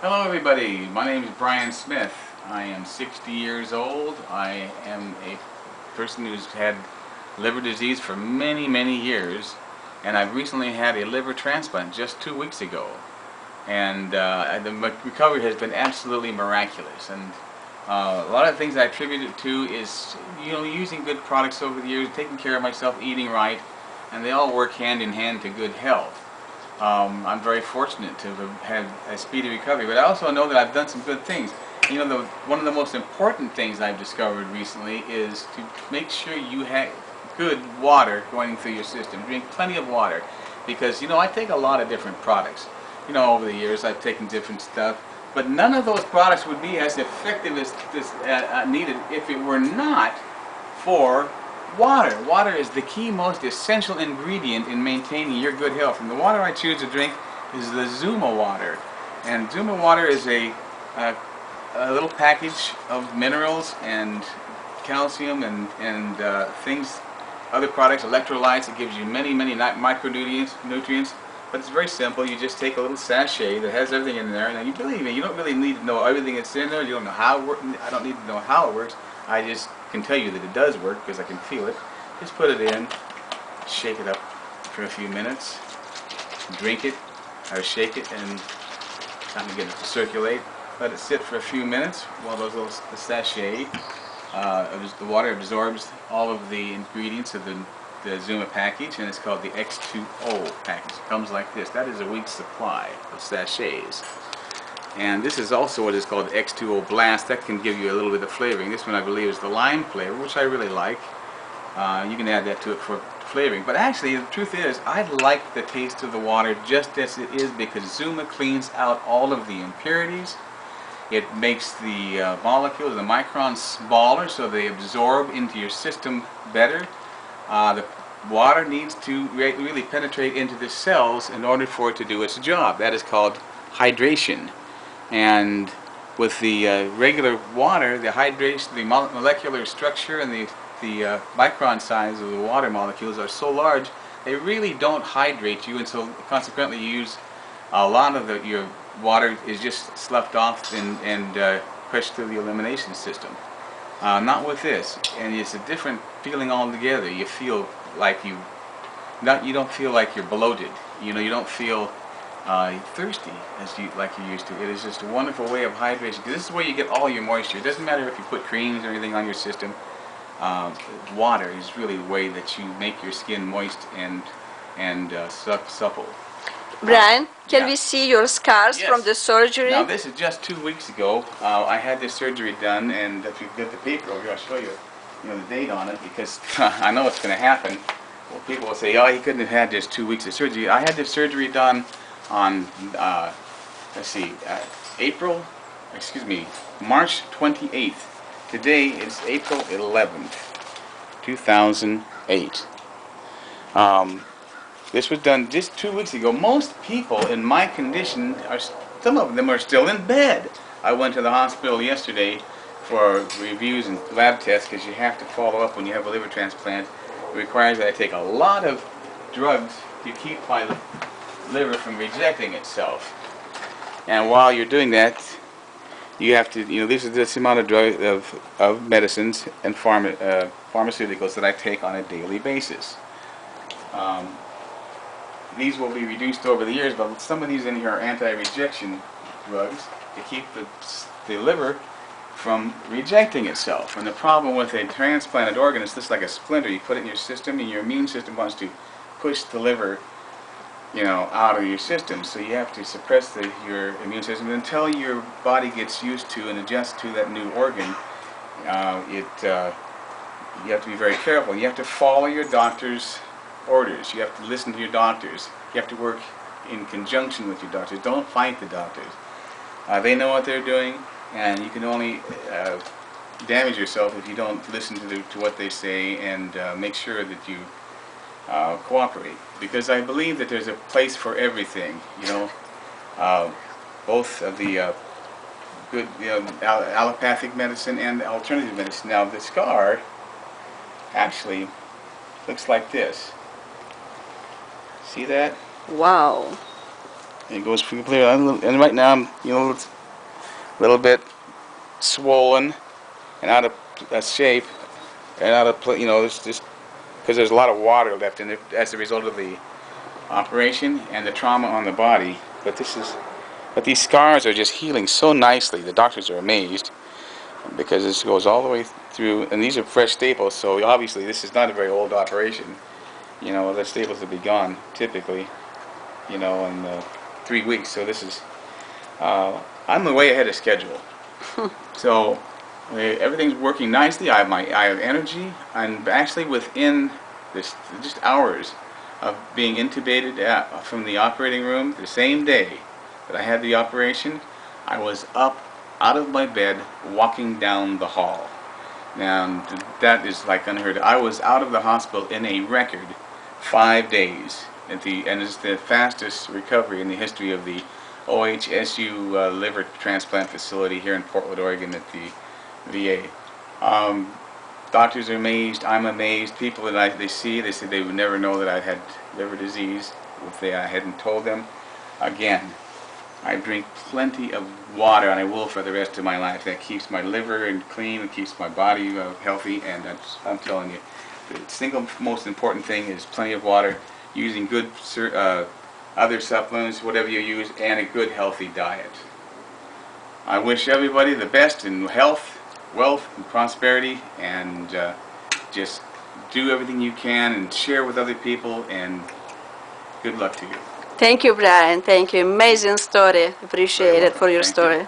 Hello everybody, my name is Brian Smith. I am 60 years old. I am a person who's had liver disease for many years, and I've recently had a liver transplant just 2 weeks ago. And the recovery has been absolutely miraculous. And a lot of things I attribute it to is, using good products over the years, taking care of myself, eating right, and they all work hand in hand to good health. I'm very fortunate to have had a speedy recovery, but I also know that I've done some good things. One of the most important things I've discovered recently is to make sure you have good water going through your system. Drink plenty of water, because I take a lot of different products. Over the years I've taken different stuff, but none of those products would be as effective as needed if it were not for water. Water is the key, most essential ingredient in maintaining your good health. And the water I choose to drink is the Zuma water. And Zuma water is a little package of minerals and calcium and things, other products, electrolytes. It gives you many micronutrients. But it's very simple. You just take a little sachet that has everything in there, and you believe me, you don't really need to know everything that's in there. You don't know how it works. I don't need to know how it works. I just can tell you that it does work because I can feel it. Just put it in, shake it up for a few minutes, drink it, or shake it, and kind of get it to circulate. Let it sit for a few minutes while the sachet, the water absorbs all of the ingredients of the Zuma package, and it's called the X2O package. It comes like this. That is a week's supply of sachets. And this is also what is called X2O Blast. That can give you a little bit of flavoring. This one I believe is the lime flavor, which I really like. You can add that to it for flavoring. But actually, the truth is, I like the taste of the water just as it is, because Zuma cleans out all of the impurities. It makes the molecules, the microns, smaller, so they absorb into your system better. The water needs to really penetrate into the cells in order for it to do its job. That is called hydration. And with the regular water, the hydration, the molecular structure, and the micron size of the water molecules are so large, they really don't hydrate you, and so consequently you use a lot of your water is just sloughed off and pushed through the elimination system. Not with this, and it's a different feeling altogether. You feel like you don't feel like you're bloated. You don't feel thirsty like you used to. It is just a wonderful way of hydration, because this is where you get all your moisture. It doesn't matter if you put creams or anything on your system. Water is really the way that you make your skin moist and supple. Brian, can Yeah. we see your scars from Yes. the surgery? Now this is just 2 weeks ago. I had this surgery done, and if you get the paper over here, I'll show you, the date on it, because I know it's going to happen. Well, people will say, "Oh, he couldn't have had just 2 weeks of surgery." I had this surgery done on, let's see, March 28th. Today is April 11th, 2008. This was done just 2 weeks ago. Most people in my condition some of them are still in bed. I went to the hospital yesterday for reviews and lab tests, because you have to follow up when you have a liver transplant. It requires that I take a lot of drugs to keep my liver from rejecting itself. And while you're doing that, you have to, this is this amount of medicines and pharmaceuticals that I take on a daily basis. These will be reduced over the years, but some of these in here are anti-rejection drugs to keep the liver from rejecting itself. And the problem with a transplanted organ is this, like a splinter. You put it in your system, and your immune system wants to push the liver, out of your system. So you have to suppress your immune system until your body gets used to and adjusts to that new organ. You have to be very careful. You have to follow your doctor's orders. You have to listen to your doctors. You have to work in conjunction with your doctors. Don't fight the doctors. They know what they're doing, and you can only damage yourself if you don't listen to what they say, and make sure that you cooperate. Because I believe that there's a place for everything. Both of the good, allopathic medicine and alternative medicine. Now the scar actually looks like this. See that? Wow. It goes completely, and right now I'm, a little bit swollen and out of shape and out of, it's just because there's a lot of water left in it as a result of the operation and the trauma on the body. But these scars are just healing so nicely. The doctors are amazed because this goes all the way through, and these are fresh staples. So obviously, this is not a very old operation. The staples will be gone typically, in 3 weeks. So this is, I'm way ahead of schedule. So everything's working nicely. I have energy. I'm actually within this just hours of being intubated from the operating room the same day that I had the operation. I was up out of my bed walking down the hall. Now that is like unheard of. I was out of the hospital in a record 5 days and it's the fastest recovery in the history of the OHSU liver transplant facility here in Portland, Oregon at the VA. Doctors are amazed. I'm amazed. People that they say they would never know that I had liver disease if I hadn't told them. Again, I drink plenty of water, and I will for the rest of my life. That keeps my liver and clean, it keeps my body healthy, and I'm telling you, the single most important thing is plenty of water, using good other supplements, whatever you use, and a good healthy diet. I wish everybody the best in health, wealth, and prosperity, and just do everything you can and share with other people, and good luck to you. Thank you, Brian. Thank you. Amazing story. Appreciate it for your Thank you. story.